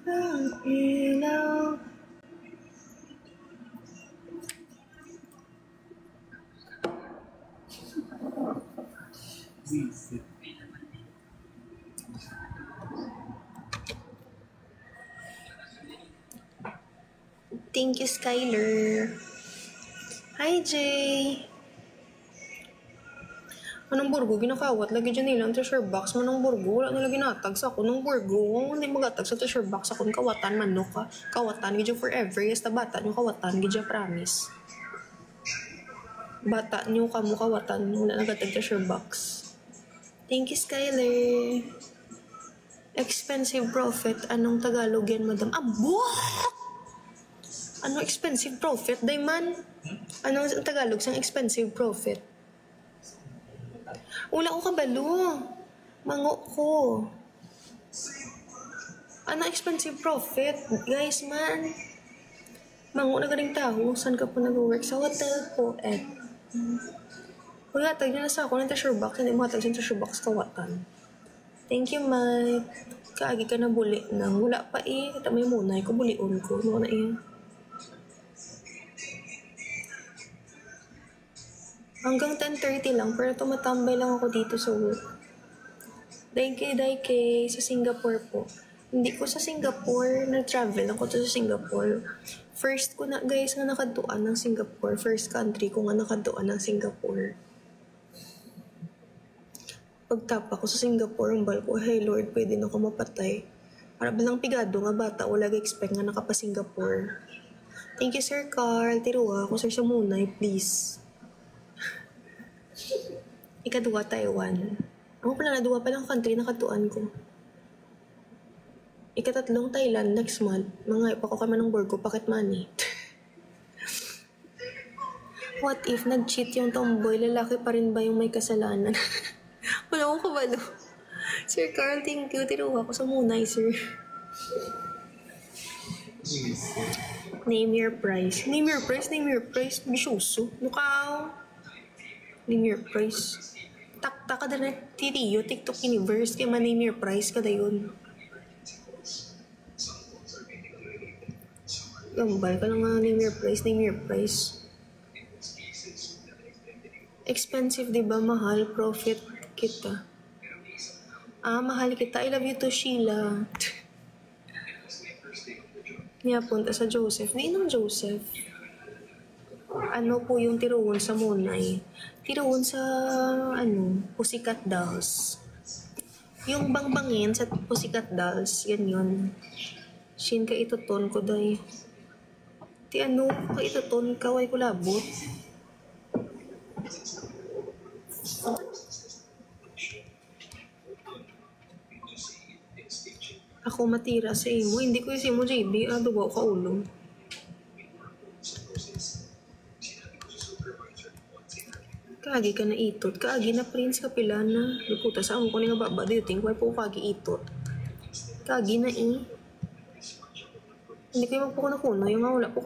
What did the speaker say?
ang ilaw. Thank you, Skyler. Hi, Jay. Anong burgo? Ginakawat. Lagi dyan nilang treasure box. Manong burgo. Wala nila ginatag sa ako ng burgo. Hindi magatag sa treasure box ako. Kawatan, manok ka. Kawatan, gidya forever. Yes, na bata nyo kawatan. Gidya promise. Bata nyo ka mo kawatan. Wala nagatag treasure box. Thank you, Skyler. Expensive profit. Anong Tagalog yan, madam? Abo! Ano expensive profit, Dayman? Anong Tagalog sang expensive profit? Wala ko kabalo. Mango ko. Ano expensive profit? Guys, man. Mango na galing tao. Saan ka po nag-work? Sa hotel po, eh. Wala, tag nyo na sa ako ng treasure box. Hindi mo hatag sa treasure box kawatan. Thank you, Mike. Kaagi ka na buli nang. Wala pa eh. Kita may munay ko. Bulion ko. Ano na eh. Hanggang 10:30 lang, pero tumatambay lang ako dito sa work. Daike, sa Singapore po. Hindi ko sa Singapore, na-travel ako to sa Singapore. First ko na, guys, nga nakaduan ng Singapore. First country ko nga nakaduan ng Singapore. Pagtapa ko sa Singapore, ang bal ko, hey Lord, pwede na ako mapatay. Para bilang pigado nga bata, wala ga-expect nga nakapa-Singapore. Thank you, Sir Carl. Tiruha ako, Sir Samunay, please. Ikaduwa, Taiwan. Ako pala na duwa palang country na katuan ko. Ikatatlong, Thailand next month. Mga ipako kami ng burgo, pocket money. What if nag-cheat yung tomboy? Lalaki pa rin ba yung may kasalanan? Wala akong kabalo. Sir Carl, thank you. Tinuha ko sa munay, sir. Name your price. Name your price, name your price. Bisyoso. Nukaw. Name your price. Takta ka na titiyo, TikTok universe. Kaya name your price kada yun. Gambal ka lang nga, name your price, name your price. Expensive, diba? Mahal, profit kita. Mahal kita. I love you to Sheila. Niya punta sa Joseph. Ninong Joseph. Ano po yung tiruon sa Munay? Tiruon sa, Pussycat Dolls. Yung bangbangin sa Pussycat Dolls, yan yun. Shin ka ituton ko day. Ti ka ituton ka, way ko labot. Ako matira sa imo. Hindi ko yung imo, JB. Dugo ka ulo. Kaagi ka na itot. Kaagi na prince ka pila na. Luputa sa amo ko nga baba. Do you think why po kaagi itot? Kaagi na eh. Hindi kayo magpukuno-kuno. Yung nga wala po